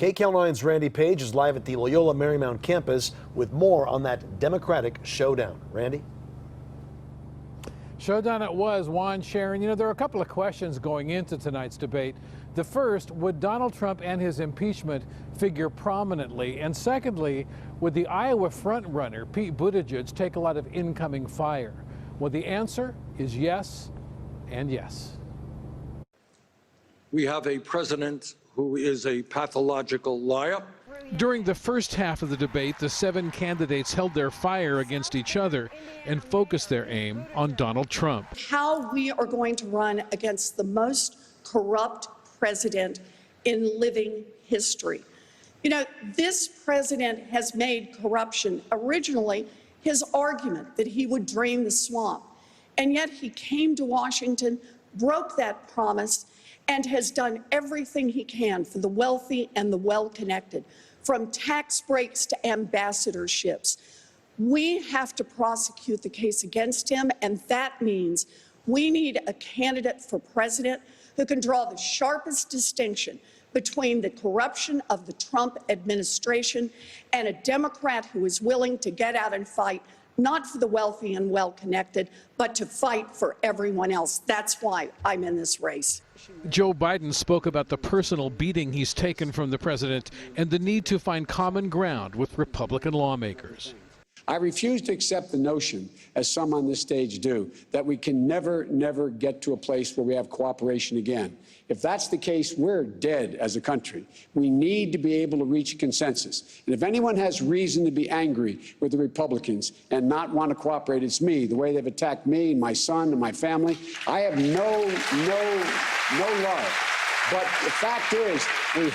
KCAL9's Randy Page is live at the Loyola Marymount campus with more on that Democratic showdown. Randy? Showdown it was, Juan, Sharon. You know, there are a couple of questions going into tonight's debate. The first, would Donald Trump and his impeachment figure prominently? And secondly, would the Iowa frontrunner, Pete Buttigieg, take a lot of incoming fire? Well, the answer is yes and yes. We have a president who is a pathological liar. During the first half of the debate, the 7 candidates held their fire against each other and focused their aim on Donald Trump. How we are going to run against the most corrupt president in living history. You know, this president has made corruption originally his argument that he would drain the swamp. And yet he came to Washington, broke that promise, and has done everything he can for the wealthy and the well-connected, from tax breaks to ambassadorships. We have to prosecute the case against him, and that means we need a candidate for president who can draw the sharpest distinction between the corruption of the Trump administration and a Democrat who is willing to get out and fight, not for the wealthy and well-connected, but to fight for everyone else. That's why I'm in this race. Joe Biden spoke about the personal beating he's taken from the president and the need to find common ground with Republican lawmakers. I refuse to accept the notion, as some on this stage do, that we can never get to a place where we have cooperation again. If that's the case, we're dead as a country. We need to be able to reach a consensus. And if anyone has reason to be angry with the Republicans and not want to cooperate, it's me, the way they've attacked me and my son and my family. I have no love. But the fact is, we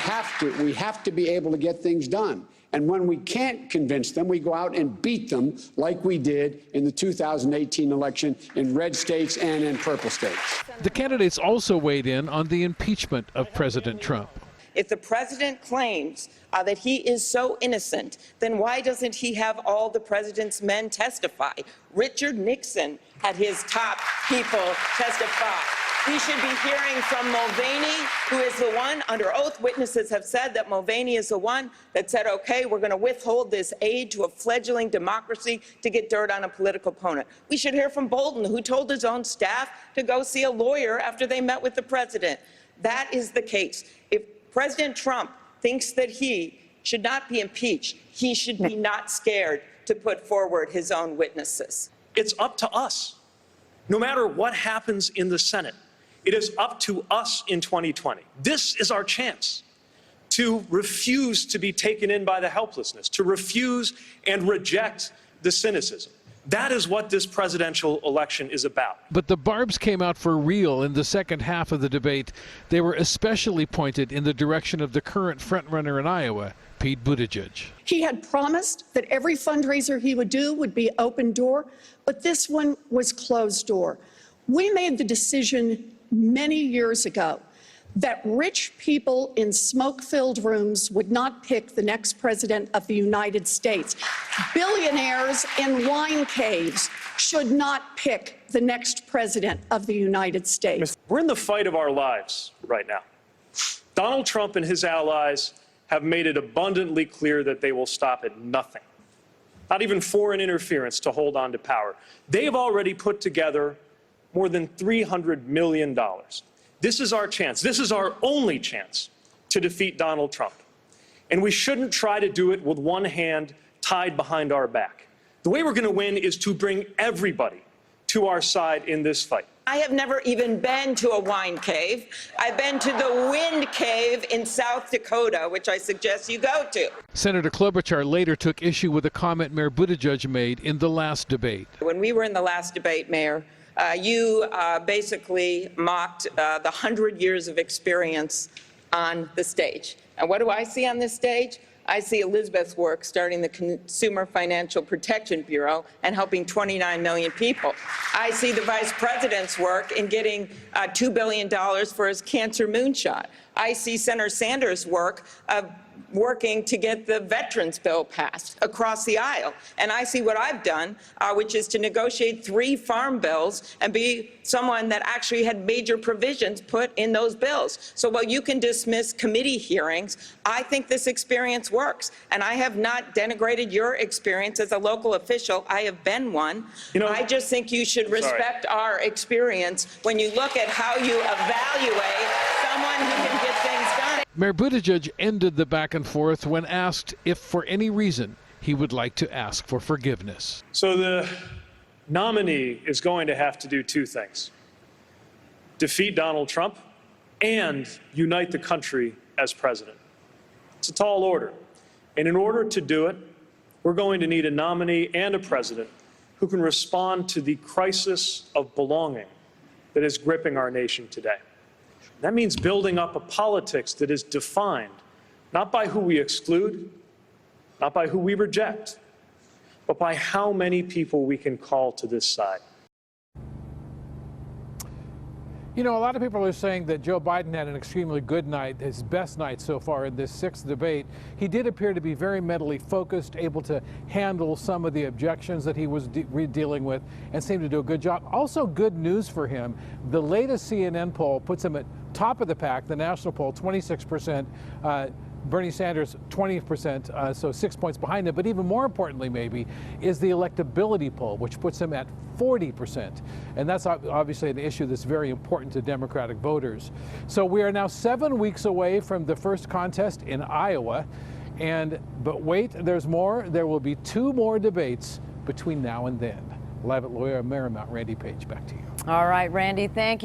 have to be able to get things done. And when we can't convince them, we go out and beat them like we did in the 2018 election in red states and in purple states. The candidates also weighed in on the impeachment of President Trump. If the president claims that he is so innocent, then why doesn't he have all the president's men testify? Richard Nixon had his top people testify. We should be hearing from Mulvaney, who is the one, under oath, witnesses have said that Mulvaney is the one that said, okay, we're going to withhold this aid to a fledgling democracy to get dirt on a political opponent. We should hear from Bolton, who told his own staff to go see a lawyer after they met with the president. That is the case. If President Trump thinks that he should not be impeached, he should be not scared to put forward his own witnesses. It's up to us. No matter what happens in the Senate, it is up to us in 2020. This is our chance to refuse to be taken in by the helplessness, to refuse and reject the cynicism. That is what this presidential election is about. But the barbs came out for real in the second half of the debate. They were especially pointed in the direction of the current frontrunner in Iowa, Pete Buttigieg. He had promised that every fundraiser he would do would be open door, but this one was closed door. We made the decision many years ago that rich people in smoke-filled rooms would not pick the next president of the United States. Billionaires in wine caves should not pick the next president of the United States. We're in the fight of our lives right now. Donald Trump and his allies have made it abundantly clear that they will stop at nothing, not even foreign interference, to hold on to power. They have already put together more than $300 million. This is our chance. This is our only chance to defeat Donald Trump. And we shouldn't try to do it with one hand tied behind our back. The way we're going to win is to bring everybody to our side in this fight. I have never even been to a wine cave. I've been to the Wind Cave in South Dakota, which I suggest you go to. Senator Klobuchar later took issue with a comment Mayor Buttigieg made in the last debate. When we were in the last debate, Mayor, you basically mocked the 100 years of experience on the stage. And what do I see on this stage? I see Elizabeth's work starting the Consumer Financial Protection Bureau and helping 29 million people. I see the Vice President's work in getting $2 billion for his cancer moonshot. I see Senator Sanders' work of working to get the veterans bill passed across the aisle. And I see what I've done, which is to negotiate 3 farm bills and be someone that actually had major provisions put in those bills. So while you can dismiss committee hearings, I think this experience works. And I have not denigrated your experience as a local official. I have been one. I just think you should respect our experience when you look at how you evaluate someone who can get things done. Mayor Buttigieg ended the back and forth when asked if for any reason he would like to ask for forgiveness. So the nominee is going to have to do 2 things: defeat Donald Trump and unite the country as president. It's a tall order. And in order to do it, we're going to need a nominee and a president who can respond to the crisis of belonging that is gripping our nation today. That means building up a politics that is defined not by who we exclude, not by who we reject, but by how many people we can call to this side. You know, a lot of people are saying that Joe Biden had an extremely good night, his best night so far in this 6th debate. He did appear to be very mentally focused, able to handle some of the objections that he was dealing with, and seemed to do a good job. Also, good news for him. The latest CNN poll puts him at top of the pack, the national poll, 26%. Bernie Sanders, 20%, so 6 points behind him. But even more importantly, maybe, is the electability poll, which puts him at 40%. And that's obviously an issue that's very important to Democratic voters. So we are now 7 weeks away from the first contest in Iowa. But wait, there's more. There will be 2 more debates between now and then. Live at Loyola Marymount, Randy Page, back to you. All right, Randy, thank you.